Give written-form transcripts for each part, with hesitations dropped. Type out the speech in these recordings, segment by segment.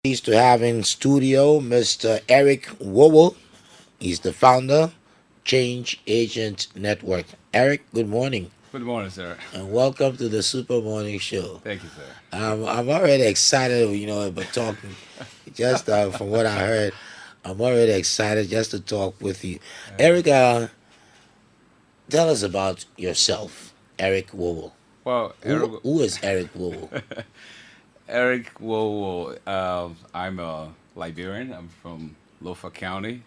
Pleased to have in studio Mr. Eric Wowoh. He's the founder, Change Agent Network. Eric, good morning Good morning, sir. and welcome to the Super Morning Show. Thank you, sir. I'm already excited, but talking just from what I heard, I'm already excited just to talk with you. Eric, tell us about yourself, Eric Wowoh. Well, Who is Eric Wowoh? Eric Wowoh. I'm a Liberian. I'm from Lofa County,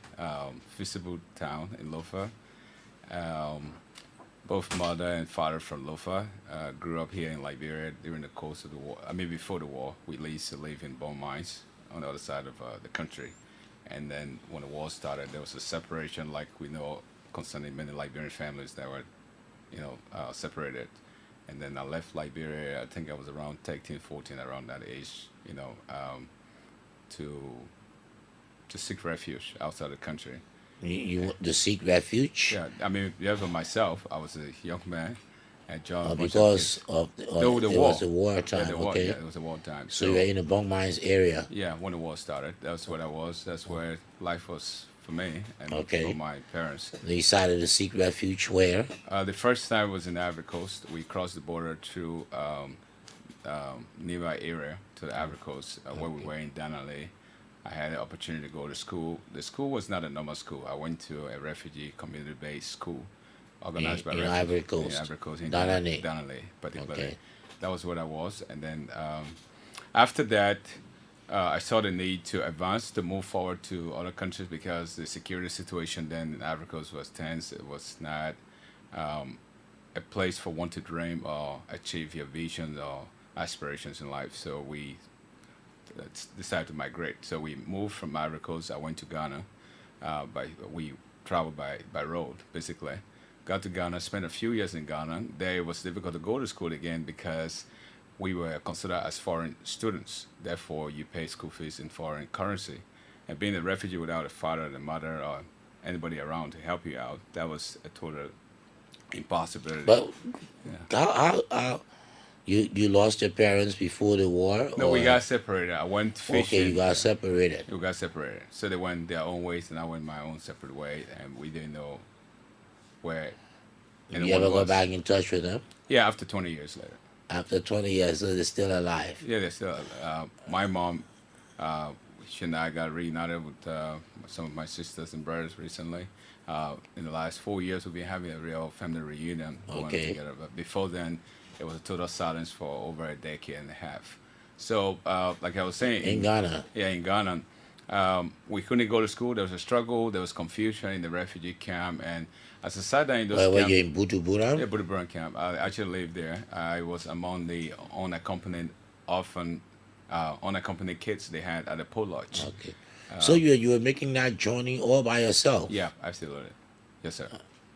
visible town in Lofa. Um, both mother and father from Lofa. Grew up here in Liberia during the course of the war. I mean, before the war, we used to live in bone mines on the other side of the country. And then when the war started, there was a separation, like we know concerning many Liberian families that were, separated. And then I left Liberia. I think I was around 13, 14, around that age. To seek refuge outside the country. You want to seek refuge? Yeah, I mean, yeah, for myself, I was a young man, and John. Because of the it war. was the war Yeah, time, okay? yeah, it was a war time. So you're in the Bong Mines area. Yeah, when the war started, that's what I was. That's where life was for me and Okay. for my parents. They decided to seek refuge where? The first time was in the Ivory Coast. We crossed the border through nearby area to the Ivory Coast, where we were in Danale. I had the opportunity to go to school. The school was not a normal school. I went to a refugee community-based school organized by In refugees Ivory Coast. in Ivory Coast, in Danane. Danale, particularly. Okay. That was what I was. And then after that, I saw the need to advance, to move forward to other countries because the security situation then in Ivory Coast was tense. It was not a place for one to dream or achieve your visions or aspirations in life. So we decided to migrate. So we moved from Ivory Coast. I went to Ghana. We traveled by road, basically. Got to Ghana, spent a few years in Ghana. There it was difficult to go to school again because we were considered as foreign students. Therefore, you pay school fees in foreign currency. And being a refugee without a father and a mother or anybody around to help you out, that was a total impossibility. But Yeah. how you lost your parents before the war? No, we Or got separated. I went okay, fishing. you got separated. We got separated. So they went their own ways, and I went my own separate way, and we didn't know where You anyone ever go was. back in touch with them Yeah, after 20 years later. after 20 years? So they're still alive. Yeah, they're still. My mom, uh, she and I got reunited with some of my sisters and brothers recently. In the last 4 years, we've been having a real family reunion going Okay. together. But before then, it was a total silence for over a decade and a half. So, like I was saying, In Ghana. yeah, in Ghana, we couldn't go to school. There was a struggle. There was confusion in the refugee camp, and as I sat down in those Where were camps, you in Butuburam? yeah, Budaburn camp. I actually lived there. I was among the unaccompanied orphan, unaccompanied kids they had at the Pole Lodge. Okay. So you were making that journey all by yourself? Yeah, I still live it. Yes, sir.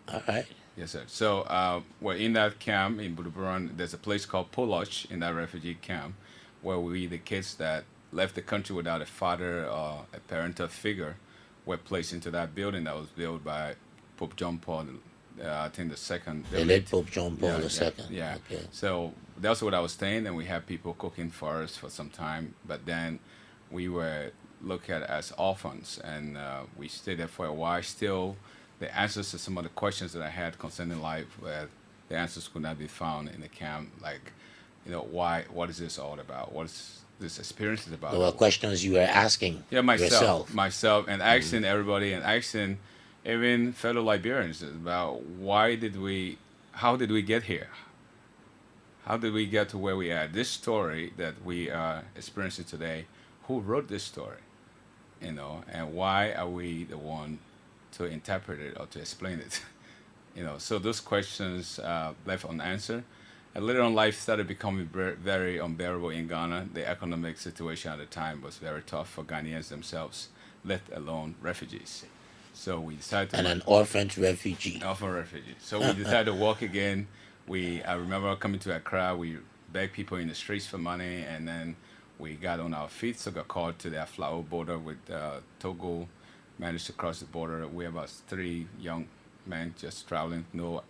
All right. Yes, sir. So we're in that camp in Budaburn. There's a place called Pole Lodge in that refugee camp where we, the kids that left the country without a father or a parental figure, were placed into that building that was built by Pope John Paul, I think the second. The late Pope John Paul Yeah, II. yeah, yeah. Okay. So that's what I was staying, and we had people cooking for us for some time. But then we were looked at as orphans, and we stayed there for a while. Still, the answers to some of the questions that I had concerning life, where the answers could not be found in the camp. Like, why? What is this all about? What is this experience is about? There were questions you were asking Yeah, myself, yourself. myself, and asking everybody, and asking even fellow Liberians about how did we get here? How did we get to where we are? This story that we are experiencing today, who wrote this story? And why are we the one to interpret it or to explain it? So those questions left unanswered. And later on, life started becoming very unbearable in Ghana. The economic situation at the time was very tough for Ghanaians themselves, let alone refugees. So we decided to And an orphaned refugee. offer refugees. So we decided to walk again. I remember coming to Accra. We begged people in the streets for money, and then we got on our feet. So got called to the Aflao border with Togo. Managed to cross the border. We were about 3 young men just traveling. No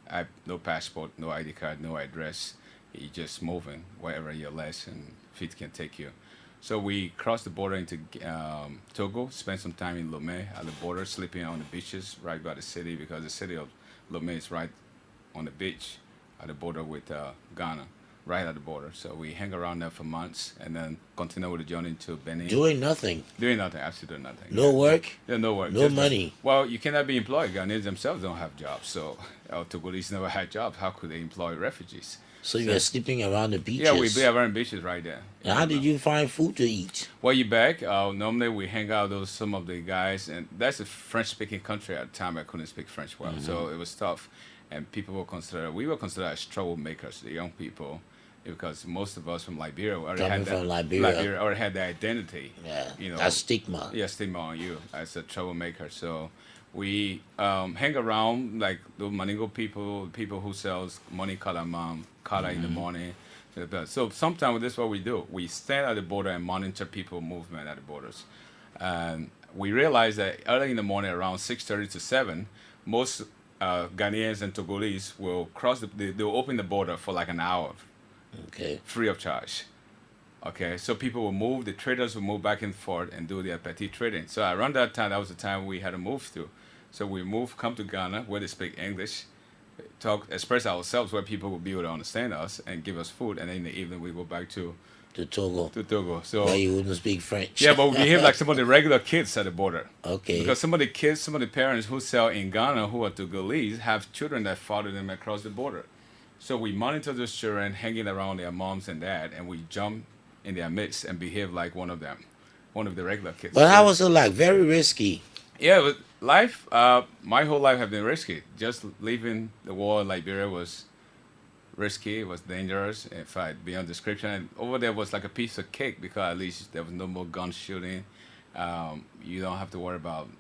passport, no ID card, no address. You just moving wherever your legs and feet can take you. So we crossed the border into Togo, spent some time in Lomé at the border, sleeping on the beaches right by the city because the city of Lomé is right on the beach at the border with Ghana, right at the border. So we hang around there for months and then continue with the journey to Benin. Doing nothing. Doing nothing, absolutely nothing. No work. Yeah, no work. No money. Well, you cannot be employed. Ghanaians themselves don't have jobs. So Togolese never had jobs. How could they employ refugees? So you were sleeping around the beaches. Yeah, we be around beaches right there. And how did you find food to eat? Well, you back. Normally we hang out with some of the guys, and that's a French-speaking country at the time. I couldn't speak French well, so it was tough. And people were we were considered as troublemakers, the young people, because most of us from Liberia already Coming had that. from Liberia. Already had the identity. Yeah, you know, that's stigma. Yeah, stigma on you as a troublemaker. So we hang around like the Maningo people who sells money color in the morning. So sometimes this is what we do. We stand at the border and monitor people movement at the borders. And we realize that early in the morning around 6:30 to 7, most Ghanaians and Togolese will cross they'll open the border for like an hour. Okay. Free of charge. Okay, so people will move, the traders will move back and forth and do their petty trading. So around that time, that was the time we had to move to. So we come to Ghana where they speak English, express ourselves where people will be able to understand us and give us food. And then in the evening, we go back to Togo. So where you wouldn't speak French. yeah, but we behave like some of the regular kids at the border. Okay. Because some of the parents who sell in Ghana who are Togolese have children that follow them across the border. So we monitor those children hanging around their moms and dad, and we jump in their midst and behave like one of them, one of the regular kids. But how was it like? Very risky. Yeah, but life, my whole life have been risky. Just leaving the war in Liberia was risky. It was dangerous, in fact, beyond description. And over there was like a piece of cake because at least there was no more gun shooting. You don't have to worry about,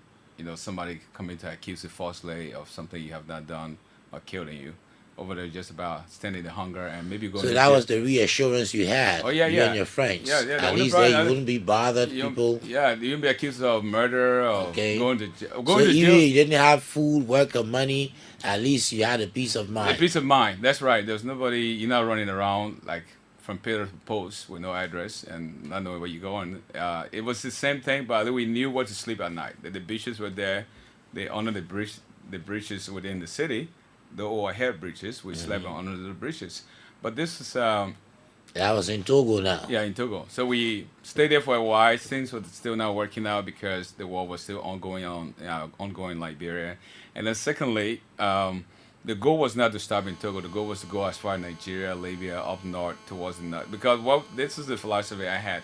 somebody coming to accuse you falsely of something you have not done or killing you. Over there, just about standing the hunger and maybe going. So that was the reassurance you had. Oh yeah, you yeah. and your friends. Yeah, yeah. At least there you wouldn't be bothered. People. Yeah, you wouldn't be accused of murder or going to jail. So even if you didn't have food, work, or money, at least you had a peace of mind. A peace of mind. That's right. There's nobody. You're not running around like from pillar to post with no address and not knowing where you're going. It was the same thing, but we knew where to sleep at night. The beaches were there. They honored the bridges within the city. The overhead bridges, we slept on under the bridges. But this is that was in Togo now. Yeah, in Togo. So we stayed there for a while. Things were still not working out because the war was still ongoing in Liberia. And then secondly, the goal was not to stop in Togo. The goal was to go as far as Nigeria, Libya, up north towards the north. Because this is the philosophy I had,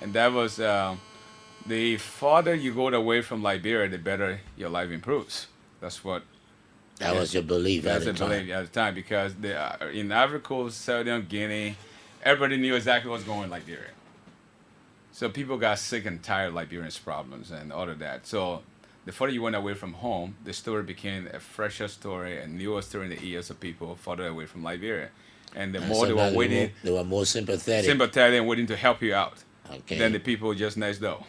and that was the farther you go away from Liberia, the better your life improves. That's what. That was your belief at the time. Belief at the time because in Ivory Coast, Southern Guinea, everybody knew exactly what's going on in Liberia. So people got sick and tired of Liberians' problems and all of that. So the further you went away from home, the story became a fresher story and newer story in the ears of people further away from Liberia. And the more they were waiting, they were more sympathetic and waiting to help you out. Okay. Than the people just next door.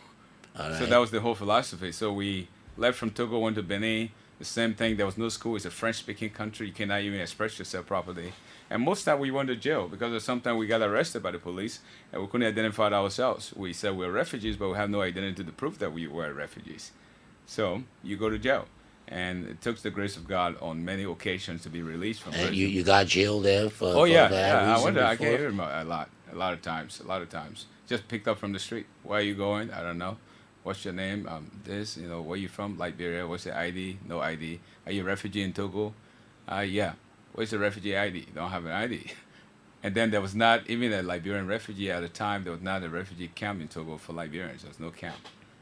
All right. So that was the whole philosophy. So we left from Togo, went to Benin. The same thing. There was no school. It's a French-speaking country. You cannot even express yourself properly. And most of the time we went to jail because sometimes we got arrested by the police and we couldn't identify ourselves. We said we were refugees, but we have no identity to prove that we were refugees. So you go to jail. And it took the grace of God on many occasions to be released from prison. And you got jailed there for I went there. I can't remember a lot of times. Just picked up from the street. Where are you going? I don't know. What's your name? Where you from? Liberia. What's your ID? No ID. Are you a refugee in Togo? Yeah. Where's the refugee ID? Don't have an ID. And then there was not even a Liberian refugee at the time. There was not a refugee camp in Togo for Liberians. There was no camp.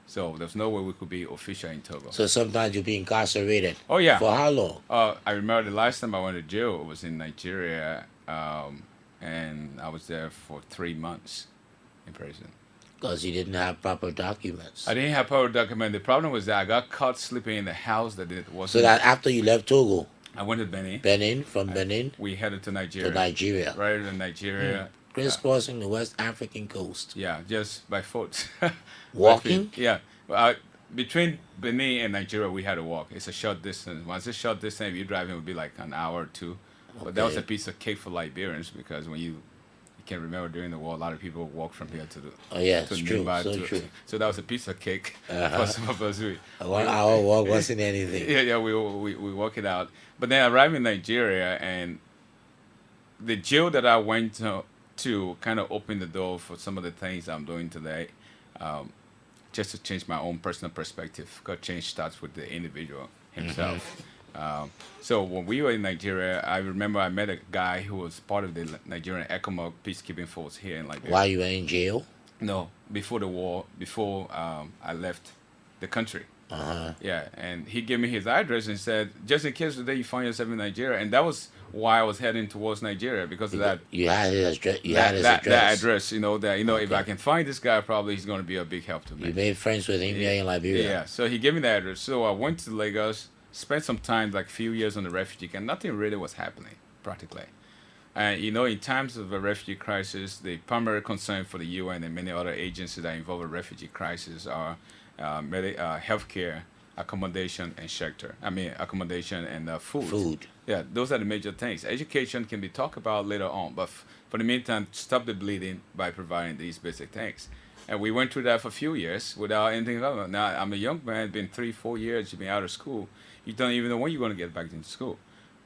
So there's no way we could be official in Togo. So sometimes you'd be incarcerated. Oh, yeah. For how long? I remember the last time I went to jail was in Nigeria, and I was there for 3 months in prison. Because you didn't have proper documents. I didn't have proper documents. The problem was that I got caught sleeping in the house that it wasn't. So that after you left Togo? I went to Benin. Benin? We headed to Nigeria. Right to Nigeria. Crisscrossing the West African coast. Yeah, just by foot. Walking? Yeah. Between Benin and Nigeria, we had to walk. It's a short distance. Once it's short distance, if you're driving, it would be like an hour or two. But that was a piece of cake for Liberians because when you can remember during the war, a lot of people walked from here to the Oh yeah, to it's true. Nimba So to, true. so that was a piece of cake for Uh-huh. some of us. A 1 hour walk wasn't anything. Yeah, we work it out. But then I arrived in Nigeria, and the jail that I went to kind of opened the door for some of the things I'm doing today, um, just to change my own personal perspective. Because change starts with the individual himself. So when we were in Nigeria, I remember I met a guy who was part of the Nigerian ECOMOG peacekeeping force here in Liberia. While you were in jail. No, before the war, before I left the country. Uh-huh. Yeah, and he gave me his address and said, just in case today you find yourself in Nigeria, and that was why I was heading towards Nigeria because of that. You had his address. You had his That address. address, if Okay. I can find this guy, probably he's going to be a big help to me. You made friends with him here in Liberia. Yeah, so he gave me the address. So I went to Lagos, spent some time, like a few years on the refugee camp. Nothing really was happening, practically. And in times of a refugee crisis, the primary concern for the UN and many other agencies that involve a refugee crisis are healthcare, accommodation, and shelter. I mean, accommodation and food. Food. Yeah, those are the major things. Education can be talked about later on, but for the meantime, stop the bleeding by providing these basic things. And we went through that for a few years without anything going. Now, I'm a young man, been 3-4 years, you've been out of school. You don't even know when you're going to get back into school.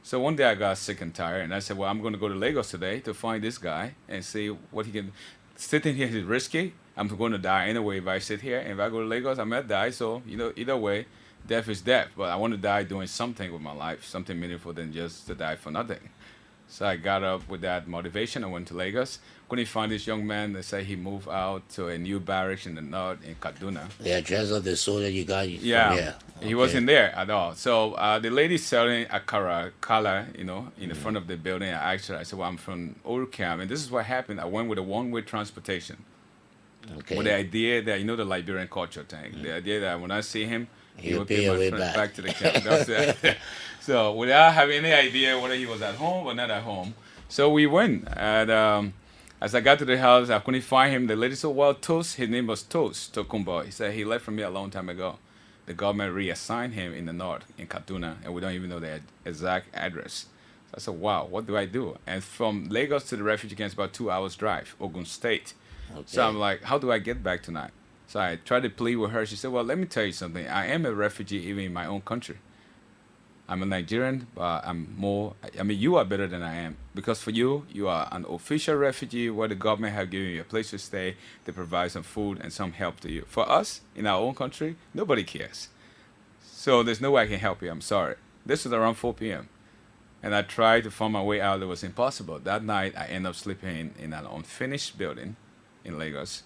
So one day I got sick and tired, and I said, well, I'm going to go to Lagos today to find this guy and see what he can. Sitting here is risky. I'm going to die anyway if I sit here. And if I go to Lagos, I might die. So, either way, death is death. But I want to die doing something with my life, something meaningful than just to die for nothing. So I got up with that motivation. I went to Lagos. Couldn't find this young man. They say he moved out to a new barracks in the north in Kaduna. The address of the soldier you got from Yeah, here. he wasn't there at all. So the lady selling akara kala, in the front of the building, I asked her, I said, well, I'm from Orukam, and this is what happened. I went with a one-way transportation Okay. with the idea that, the Liberian culture thing, the idea that when I see him, he He'll will pay pay your my way friend back. back to the camp. That's it. So without having any idea whether he was at home or not at home, so we went. And as I got to the house, I couldn't find him. The lady said, well, Toast, his name was Toast Tokumbo. He said he left from here a long time ago. The government reassigned him in the north, in Kaduna, and we don't even know the exact address. So I said, wow, what do I do? And from Lagos to the refugee camp is about 2 hours drive, Ogun State. So I'm like, how do I get back tonight? So I tried to plead with her. She said, well, let me tell you something. I am a refugee even in my own country. I'm a Nigerian, but you are better than I am. Because for you, you are an official refugee where the government have given you a place to stay. They provide some food and some help to you. For us, in our own country, nobody cares. So there's no way I can help you. I'm sorry. This was around 4 p.m. And I tried to find my way out. It was impossible. That night, I ended up sleeping in an unfinished building in Lagos.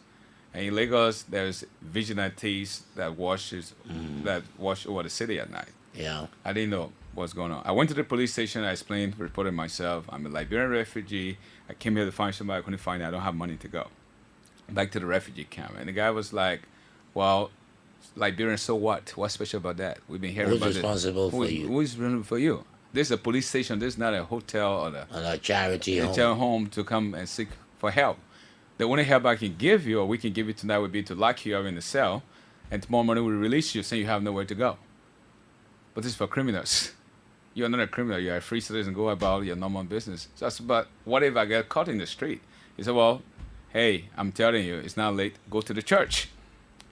And in Lagos, there's vigilantes that wash over the city at night. Yeah. I didn't know what's going on. I went to the police station. I explained, reported myself. I'm a Liberian refugee. I came here to find somebody. I couldn't find it. I don't have money to go back to the refugee camp. And the guy was like, well, Liberian, so what? What's special about that? We've been hearing Who's about it. responsible for you? Who is responsible for you? This is a police station. This is not a hotel or On a charity a home. home to come and seek for help. The only help I can give you, or we can give you tonight, would be to lock you up in the cell, and tomorrow morning we release you, saying you have nowhere to go. But this is for criminals. You're not a criminal. You're a free citizen. Go about your normal business. So I said, but what if I get caught in the street? He said, well, hey, I'm telling you, it's not late. Go to the church.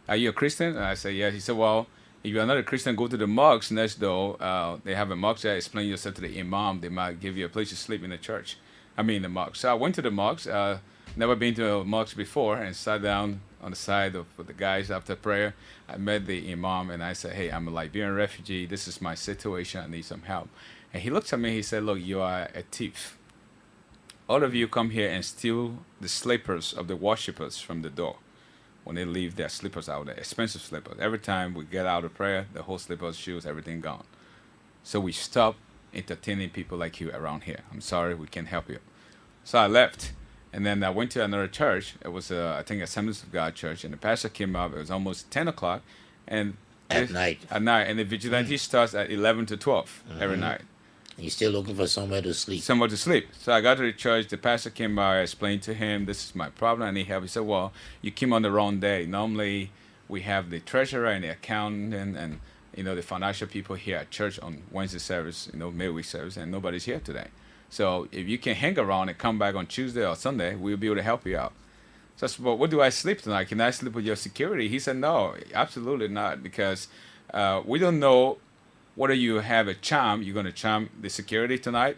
Are you a Christian? And I said, yes. He said, well, if you're not a Christian, go to the mosque next door. They have a mosque there. Explain yourself to the imam. They might give you a place to sleep in the church. The mosque. So I went to the mosque. Never been to a mosque before, and sat down on the side of the guys after prayer. I met the imam, and I said, hey, I'm a Liberian refugee. This is my situation. I need some help. And he looked at me. He said, look, you are a thief. All of you come here and steal the slippers of the worshippers from the door when they leave their slippers out there, expensive slippers. Every time we get out of prayer, the whole slippers, shoes, everything gone. So we stop entertaining people like you around here. I'm sorry, we can't help you. So I left. And then I went to another church. It was, I think, Assemblies of God church. And the pastor came up. It was almost 10 o'clock. And At night. At night. And the vigilante starts at 11 to 12 every night. You're still looking for somewhere to sleep. Somewhere to sleep. So I got to the church. The pastor came by. I explained to him, this is my problem. I need help. He said, well, you came on the wrong day. Normally, we have the treasurer and the accountant and the financial people here at church on Wednesday service, midweek service. And nobody's here today. So if you can hang around and come back on Tuesday or Sunday, we'll be able to help you out. So I said, well, what do I sleep tonight? Can I sleep with your security? He said, no, absolutely not, because we don't know whether you have a charm. You're going to charm the security tonight,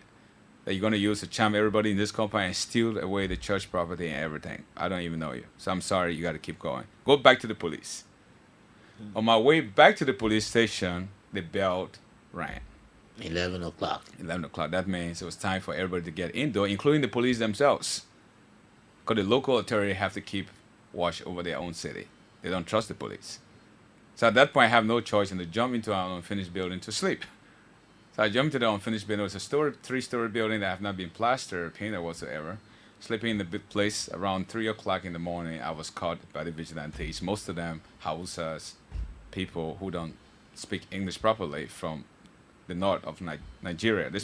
that you're going to use to charm everybody in this compound and steal away the church property and everything. I don't even know you. So I'm sorry, you got to keep going. Go back to the police. On my way back to the police station, the bell rang. 11 o'clock. 11 o'clock. That means it was time for everybody to get indoor, including the police themselves. Because the local authority have to keep watch over their own city. They don't trust the police. So at that point, I have no choice than to jump into our unfinished building to sleep. So I jumped into the unfinished building. It was a three-story building that have not been plastered or painted whatsoever. Sleeping in the big place around 3 o'clock in the morning, I was caught by the vigilantes. Most of them Hausas, people who don't speak English properly from the north of Nigeria. This